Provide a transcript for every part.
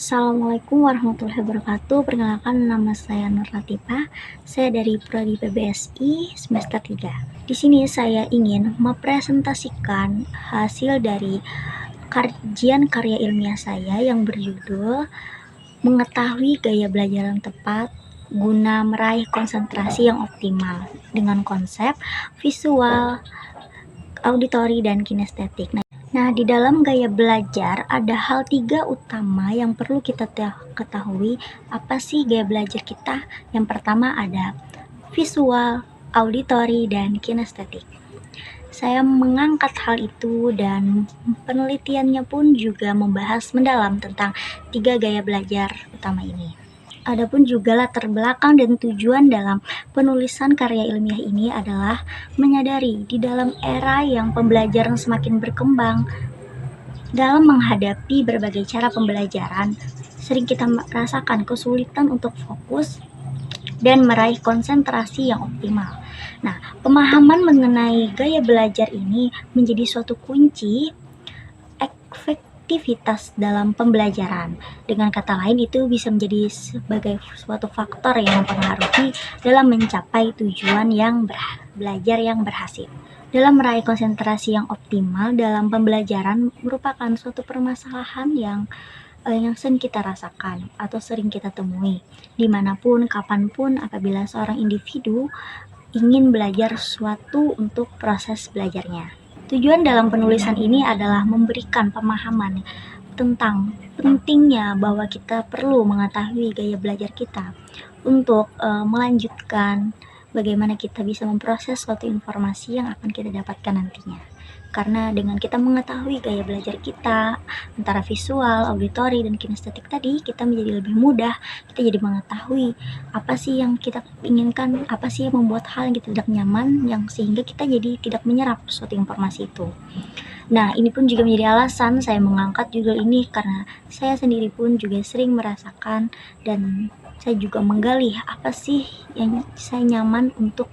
Assalamualaikum warahmatullahi wabarakatuh. Perkenalkan, nama saya Nur Latifah. Saya dari Prodi PBSI semester 3. Di sini saya ingin mempresentasikan hasil dari kajian karya ilmiah saya yang berjudul Mengetahui Gaya Belajar yang Tepat guna meraih konsentrasi yang optimal dengan konsep visual, auditori, dan kinestetik. Nah, di dalam gaya belajar ada hal 3 utama yang perlu kita ketahui. Apa sih gaya belajar kita? Yang pertama ada visual, auditori, dan kinestetik. Saya mengangkat hal itu dan penelitiannya pun juga membahas mendalam tentang 3 gaya belajar utama ini. Adapun juga latar belakang dan tujuan dalam penulisan karya ilmiah ini adalah menyadari di dalam era yang pembelajaran semakin berkembang, dalam menghadapi berbagai cara pembelajaran, sering kita merasakan kesulitan untuk fokus dan meraih konsentrasi yang optimal. Nah, pemahaman mengenai gaya belajar ini menjadi suatu kunci efektivitas dalam pembelajaran. Dengan kata lain, itu bisa menjadi sebagai suatu faktor yang mempengaruhi dalam mencapai tujuan yang belajar yang berhasil. Dalam meraih konsentrasi yang optimal dalam pembelajaran merupakan suatu permasalahan yang sering kita rasakan atau sering kita temui dimanapun, kapanpun apabila seorang individu ingin belajar sesuatu untuk proses belajarnya. Tujuan dalam penulisan ini adalah memberikan pemahaman tentang pentingnya bahwa kita perlu mengetahui gaya belajar kita untuk melanjutkan bagaimana kita bisa memproses suatu informasi yang akan kita dapatkan nantinya. Karena dengan kita mengetahui gaya belajar kita antara visual, auditori, dan kinestetik tadi, kita menjadi lebih mudah, kita jadi mengetahui apa sih yang kita inginkan, apa sih yang membuat hal yang kita tidak nyaman, yang sehingga kita jadi tidak menyerap suatu informasi itu. Nah, ini pun juga menjadi alasan saya mengangkat judul ini karena saya sendiri pun juga sering merasakan dan saya juga menggali apa sih yang saya nyaman untuk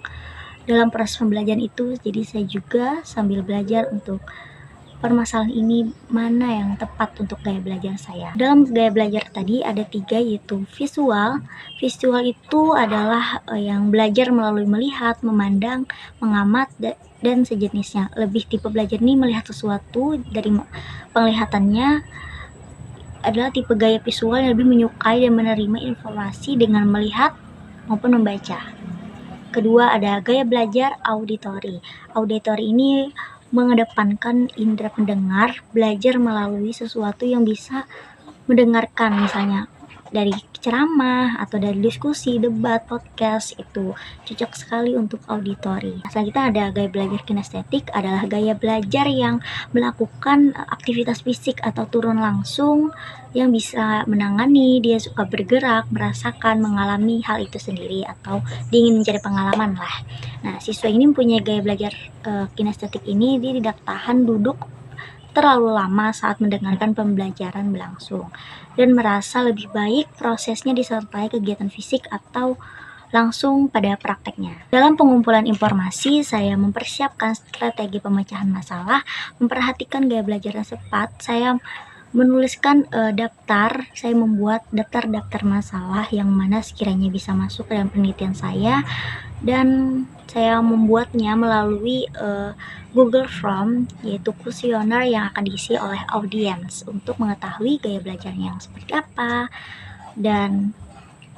dalam proses pembelajaran itu. Jadi saya juga sambil belajar untuk permasalahan ini mana yang tepat untuk gaya belajar saya. Dalam gaya belajar tadi ada 3, yaitu visual. Visual itu adalah yang belajar melalui melihat, memandang, mengamat, dan sejenisnya. Lebih tipe belajar ini melihat sesuatu dari penglihatannya adalah tipe gaya visual yang lebih menyukai dan menerima informasi dengan melihat maupun membaca. Kedua ada gaya belajar auditori. Auditori ini mengedepankan indera pendengar, belajar melalui sesuatu yang bisa mendengarkan, misalnya dari ceramah atau dari diskusi, debat, podcast, itu cocok sekali untuk auditori. Selanjutnya ada gaya belajar kinestetik, adalah gaya belajar yang melakukan aktivitas fisik atau turun langsung, yang bisa menangani, dia suka bergerak, merasakan, mengalami hal itu sendiri, atau dia ingin mencari pengalaman lah. Nah, siswa ini mempunyai gaya belajar kinestetik ini, dia tidak tahan duduk terlalu lama saat mendengarkan pembelajaran berlangsung dan merasa lebih baik prosesnya disertai kegiatan fisik atau langsung pada prakteknya. Dalam pengumpulan informasi, saya mempersiapkan strategi pemecahan masalah, memperhatikan gaya belajar yang tepat. Saya menuliskan daftar, saya membuat daftar masalah yang mana sekiranya bisa masuk ke dalam penelitian saya, dan saya membuatnya melalui Google Form, yaitu kuesioner yang akan diisi oleh audiens untuk mengetahui gaya belajarnya yang seperti apa, dan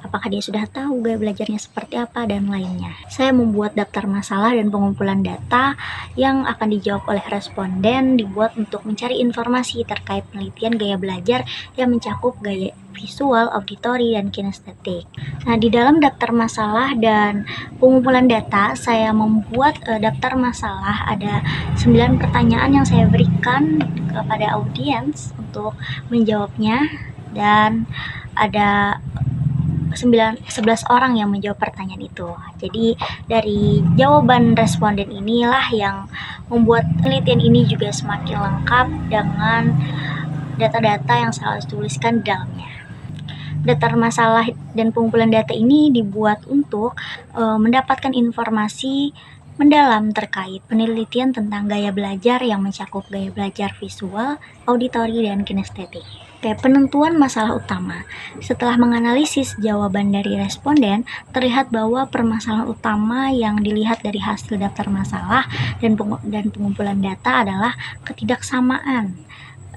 apakah dia sudah tahu gaya belajarnya seperti apa, dan lainnya. Saya membuat daftar masalah dan pengumpulan data yang akan dijawab oleh responden, dibuat untuk mencari informasi terkait penelitian gaya belajar yang mencakup gaya visual, auditori, dan kinestetik. Nah, di dalam daftar masalah dan pengumpulan data, saya membuat daftar masalah, ada 9 pertanyaan yang saya berikan kepada audiens untuk menjawabnya, dan ada 11 orang yang menjawab pertanyaan itu. Jadi dari jawaban responden inilah yang membuat penelitian ini juga semakin lengkap dengan data-data yang saya tuliskan di dalamnya. Daftar masalah dan pengumpulan data ini dibuat untuk mendapatkan informasi mendalam terkait penelitian tentang gaya belajar yang mencakup gaya belajar visual, auditori, dan kinestetik. Oke, penentuan masalah utama. Setelah menganalisis jawaban dari responden, terlihat bahwa permasalahan utama yang dilihat dari hasil daftar masalah dan pengumpulan data adalah ketidaksamaan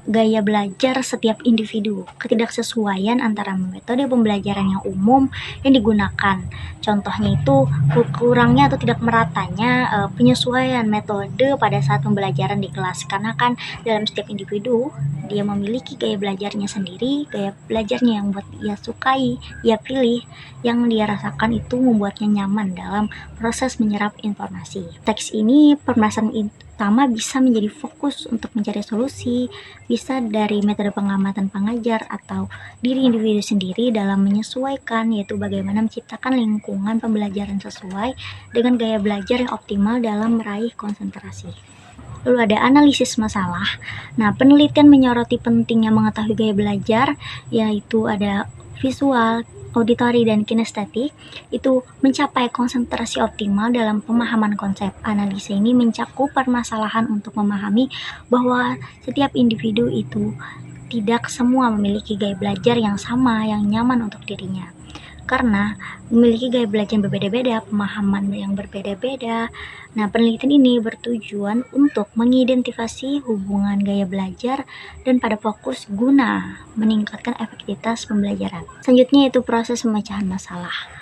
gaya belajar setiap individu, ketidaksesuaian antara metode pembelajaran yang umum yang digunakan. Contohnya itu kurangnya atau tidak meratanya penyesuaian metode pada saat pembelajaran di kelas, karena kan dalam setiap individu dia memiliki gaya belajarnya sendiri, gaya belajarnya yang buat ia sukai, ia pilih, yang dia rasakan itu membuatnya nyaman dalam proses menyerap informasi. Teks ini permasalahan utama bisa menjadi fokus untuk mencari solusi, bisa dari metode pengamatan pengajar atau diri individu sendiri dalam menyesuaikan, yaitu bagaimana menciptakan lingkungan pembelajaran sesuai dengan gaya belajar yang optimal dalam meraih konsentrasi. Lalu ada analisis masalah. Nah, penelitian menyoroti pentingnya mengetahui gaya belajar, yaitu ada visual, auditori, dan kinestetik, itu mencapai konsentrasi optimal dalam pemahaman konsep. Analisa ini mencakup permasalahan untuk memahami bahwa setiap individu itu tidak semua memiliki gaya belajar yang sama, yang nyaman untuk dirinya. Karena memiliki gaya belajar yang berbeda-beda, pemahaman yang berbeda-beda. Nah, penelitian ini bertujuan untuk mengidentifikasi hubungan gaya belajar dan pada fokus guna meningkatkan efektivitas pembelajaran. Selanjutnya itu proses pemecahan masalah.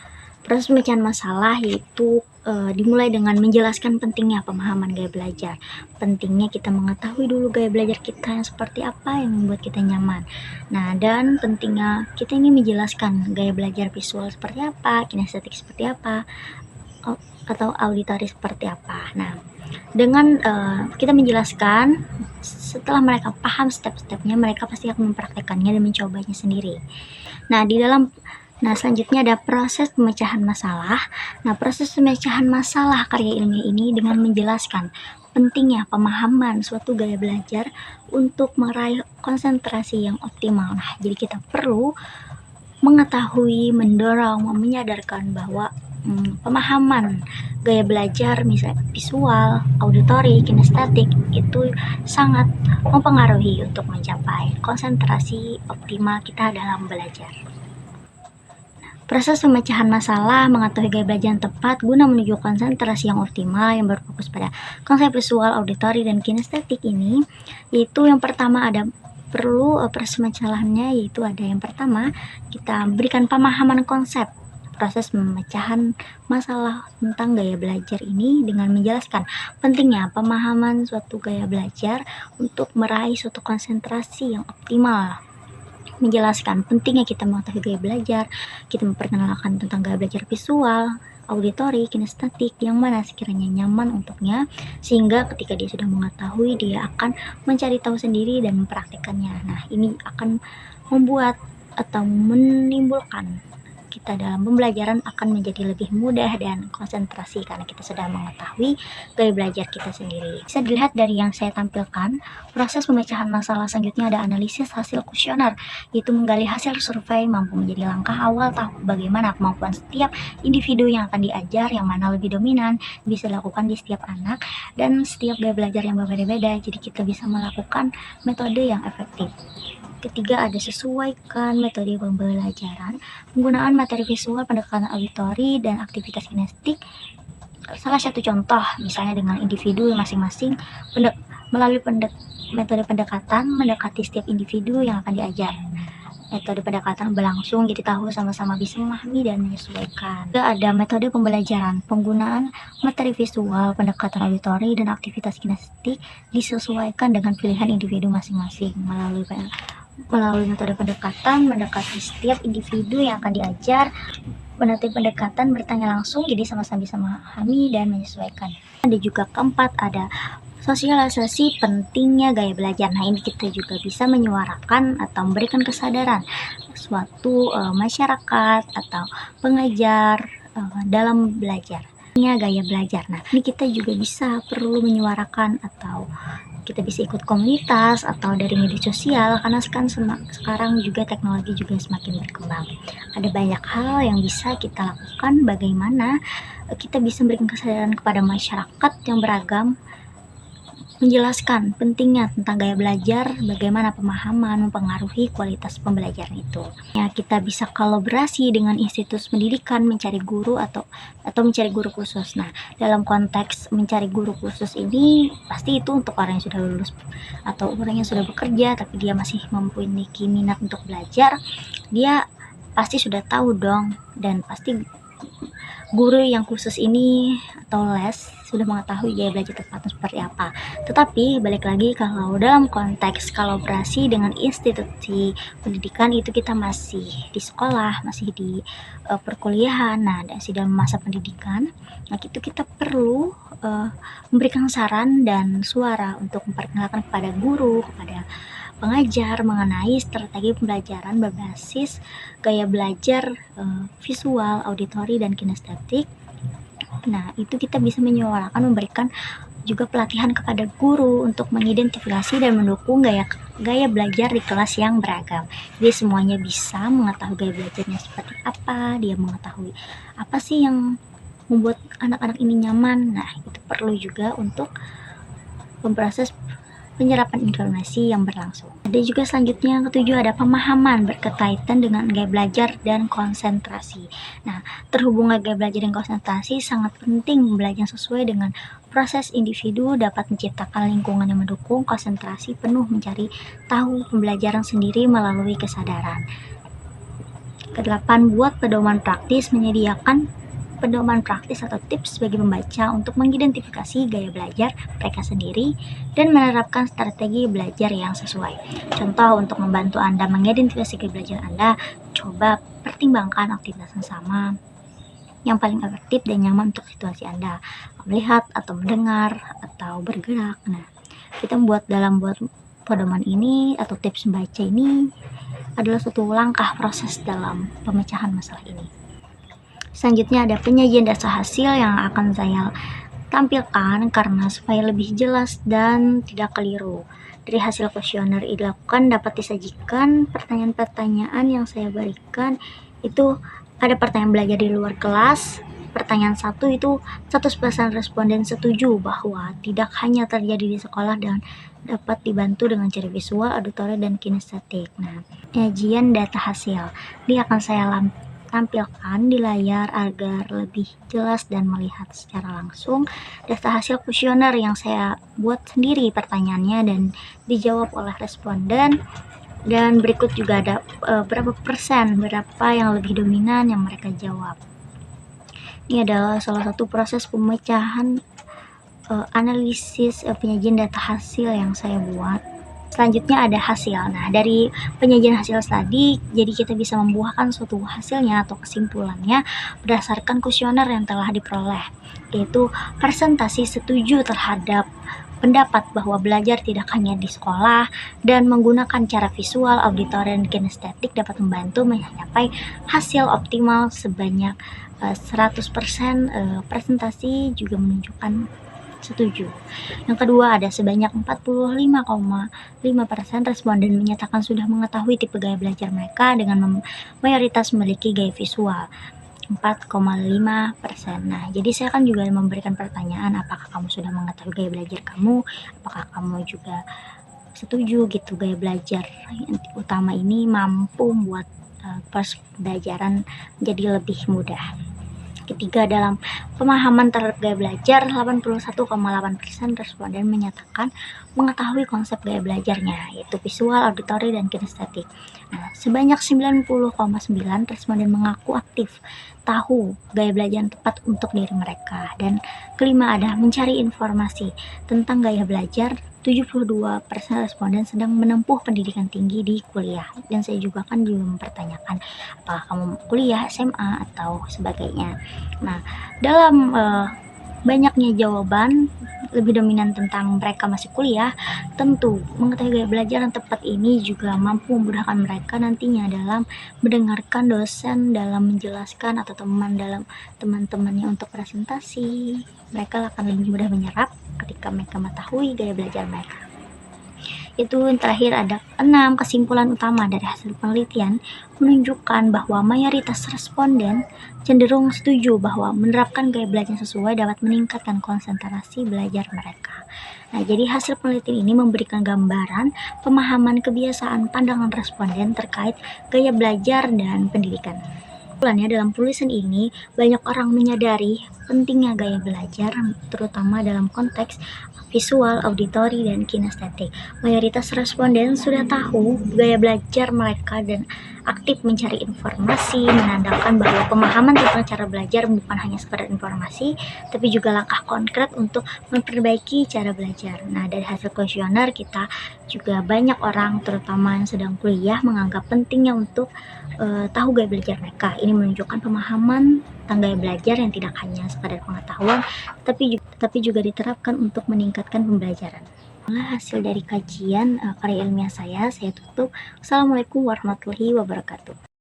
Proses pemecahan masalah yaitu dimulai dengan menjelaskan pentingnya pemahaman gaya belajar. Pentingnya kita mengetahui dulu gaya belajar kita yang seperti apa yang membuat kita nyaman. Nah, dan pentingnya kita ini menjelaskan gaya belajar visual seperti apa, kinestetik seperti apa, atau auditori seperti apa. Nah, dengan kita menjelaskan, setelah mereka paham step-stepnya, mereka pasti akan mempraktekannya dan mencobanya sendiri. Nah, selanjutnya ada proses pemecahan masalah. Nah, proses pemecahan masalah karya ilmiah ini dengan menjelaskan pentingnya pemahaman suatu gaya belajar untuk meraih konsentrasi yang optimal. Nah, jadi kita perlu mengetahui, mendorong, menyadarkan bahwa pemahaman gaya belajar misalnya visual, auditori, kinestetik itu sangat mempengaruhi untuk mencapai konsentrasi optimal kita dalam belajar. Proses pemecahan masalah mengetahui gaya belajar yang tepat guna menuju konsentrasi yang optimal yang berfokus pada konsep visual, auditori, dan kinestetik ini, yaitu yang pertama ada perlu proses pemecahannya, yaitu ada yang pertama kita berikan pemahaman konsep proses pemecahan masalah tentang gaya belajar ini dengan menjelaskan pentingnya pemahaman suatu gaya belajar untuk meraih suatu konsentrasi yang optimal. Menjelaskan pentingnya kita mengetahui gaya belajar, kita memperkenalkan tentang gaya belajar visual, auditori, kinestetik, yang mana sekiranya nyaman untuknya, sehingga ketika dia sudah mengetahui, dia akan mencari tahu sendiri dan mempraktikkannya. Nah, ini akan membuat atau menimbulkan kita dalam pembelajaran akan menjadi lebih mudah dan konsentrasi karena kita sudah mengetahui gaya belajar kita sendiri. Bisa dilihat dari yang saya tampilkan, proses pemecahan masalah selanjutnya ada analisis hasil kuesioner, yaitu menggali hasil survei mampu menjadi langkah awal tahu bagaimana kemampuan setiap individu yang akan diajar, yang mana lebih dominan, bisa dilakukan di setiap anak, dan setiap gaya belajar yang berbeda-beda, jadi kita bisa melakukan metode yang efektif. Ketiga, ada sesuaikan metode pembelajaran, penggunaan materi visual, pendekatan auditori, dan aktivitas kinestetik. Salah satu contoh, misalnya dengan individu masing-masing, melalui metode pendekatan, mendekati setiap individu yang akan diajar. Metode pendekatan berlangsung, jadi tahu sama-sama bisa memahami dan menyesuaikan. Juga ada metode pembelajaran, penggunaan materi visual, pendekatan auditori, dan aktivitas kinestetik disesuaikan dengan pilihan individu masing-masing melalui metode pendekatan, mendekati setiap individu yang akan diajar. Metode pendekatan bertanya langsung, jadi sama-sama bisa memahami dan menyesuaikan. Ada juga keempat, ada sosialisasi pentingnya gaya belajar. Nah, ini kita juga bisa menyuarakan atau memberikan kesadaran suatu masyarakat atau pengajar dalam belajar. Gaya belajar. Nah, ini kita juga bisa perlu menyuarakan atau kita bisa ikut komunitas atau dari media sosial, karena kan sekarang juga teknologi juga semakin berkembang. Ada banyak hal yang bisa kita lakukan, bagaimana kita bisa memberikan kesadaran kepada masyarakat yang beragam menjelaskan pentingnya tentang gaya belajar, bagaimana pemahaman mempengaruhi kualitas pembelajaran itu. Ya, kita bisa kolaborasi dengan institusi pendidikan mencari guru atau mencari guru khusus. Nah, dalam konteks mencari guru khusus ini pasti itu untuk orang yang sudah lulus atau orang yang sudah bekerja tapi dia masih memiliki minat untuk belajar, dia pasti sudah tahu dong, dan pasti guru yang khusus ini atau les sudah mengetahui gaya belajar tepatnya seperti apa. Tetapi balik lagi, kalau dalam konteks kolaborasi dengan institusi pendidikan itu kita masih di sekolah, masih di perkuliahan, nah masih dalam masa pendidikan, nah itu kita perlu memberikan saran dan suara untuk memperkenalkan kepada guru, kepada pengajar mengenai strategi pembelajaran berbasis gaya belajar visual, auditori, dan kinestetik. Nah, itu kita bisa menyuarakan, memberikan juga pelatihan kepada guru untuk mengidentifikasi dan mendukung gaya belajar di kelas yang beragam. Jadi semuanya bisa mengetahui gaya belajarnya seperti apa, dia mengetahui apa sih yang membuat anak-anak ini nyaman. Nah, itu perlu juga untuk memproses penyerapan informasi yang berlangsung. Ada juga selanjutnya yang ketujuh, ada pemahaman berkaitan dengan gaya belajar dan konsentrasi. Nah, terhubung gaya belajar dan konsentrasi sangat penting belajar sesuai dengan proses individu dapat menciptakan lingkungan yang mendukung konsentrasi penuh mencari tahu pembelajaran sendiri melalui kesadaran. Kedelapan, buat pedoman praktis, menyediakan pedoman praktis atau tips bagi pembaca untuk mengidentifikasi gaya belajar mereka sendiri dan menerapkan strategi belajar yang sesuai. Contoh, untuk membantu Anda mengidentifikasi gaya belajar Anda, coba pertimbangkan aktivitas yang sama yang paling efektif dan nyaman untuk situasi Anda, melihat atau mendengar atau bergerak. Nah, kita buat pedoman ini atau tips membaca ini adalah suatu langkah proses dalam pemecahan masalah ini. Selanjutnya ada penyajian data hasil yang akan saya tampilkan karena supaya lebih jelas dan tidak keliru. Dari hasil kuesioner dilakukan dapat disajikan pertanyaan-pertanyaan yang saya berikan. Itu ada pertanyaan belajar di luar kelas. Pertanyaan 1 itu 100% responden setuju bahwa tidak hanya terjadi di sekolah dan dapat dibantu dengan cara visual, auditori, dan kinestetik. Nah, penyajian data hasil ini akan saya tampilkan di layar agar lebih jelas dan melihat secara langsung data hasil kuesioner yang saya buat sendiri pertanyaannya dan dijawab oleh responden. Dan berikut juga ada berapa yang lebih dominan yang mereka jawab. Ini adalah salah satu proses pemecahan analisis penyajian data hasil yang saya buat. Selanjutnya ada hasil. Nah, dari penyajian hasil tadi, jadi kita bisa membuahkan suatu hasilnya atau kesimpulannya berdasarkan kuesioner yang telah diperoleh, yaitu presentasi setuju terhadap pendapat bahwa belajar tidak hanya di sekolah dan menggunakan cara visual, auditori, dan kinestetik dapat membantu mencapai hasil optimal sebanyak 100%. Presentasi juga menunjukkan setuju. Yang kedua, ada sebanyak 45,5% responden menyatakan sudah mengetahui tipe gaya belajar mereka dengan mayoritas memiliki gaya visual 4,5%. Nah, jadi saya kan juga memberikan pertanyaan, apakah kamu sudah mengetahui gaya belajar kamu? Apakah kamu juga setuju gitu gaya belajar yang utama ini mampu membuat proses pembelajaran menjadi lebih mudah. Ketiga, dalam pemahaman terhadap gaya belajar, 81,8% responden menyatakan mengetahui konsep gaya belajarnya, yaitu visual, auditori, dan kinestetik. Nah, sebanyak 90,9% responden mengaku aktif tahu gaya belajar yang tepat untuk diri mereka. Dan kelima, ada mencari informasi tentang gaya belajar. 72% responden sedang menempuh pendidikan tinggi di kuliah, dan saya juga mempertanyakan apakah kamu kuliah, SMA, atau sebagainya. Nah, dalam banyaknya jawaban lebih dominan tentang mereka masih kuliah, tentu mengetahui gaya belajar yang tepat ini juga mampu memudahkan mereka nantinya dalam mendengarkan dosen dalam menjelaskan atau teman-temannya untuk presentasi. Mereka akan lebih mudah menyerap ketika mereka mengetahui gaya belajar mereka. Itu yang terakhir ada 6 kesimpulan utama dari hasil penelitian menunjukkan bahwa mayoritas responden cenderung setuju bahwa menerapkan gaya belajar sesuai dapat meningkatkan konsentrasi belajar mereka. Nah, jadi hasil penelitian ini memberikan gambaran pemahaman kebiasaan pandangan responden terkait gaya belajar dan pendidikan. Dalam tulisan ini, banyak orang menyadari pentingnya gaya belajar, terutama dalam konteks visual, auditori, dan kinestetik. Mayoritas responden sudah tahu gaya belajar mereka dan aktif mencari informasi, menandakan bahwa pemahaman tentang cara belajar bukan hanya sekedar informasi, tapi juga langkah konkret untuk memperbaiki cara belajar. Nah, dari hasil kuesioner kita juga banyak orang, terutama yang sedang kuliah, menganggap pentingnya untuk tahu gaya belajar mereka. Ini menunjukkan pemahaman tentang gaya belajar yang tidak hanya sekadar pengetahuan, tapi juga diterapkan untuk meningkatkan pembelajaran. Inilah hasil dari kajian karya ilmiah saya tutup. Assalamualaikum warahmatullahi wabarakatuh.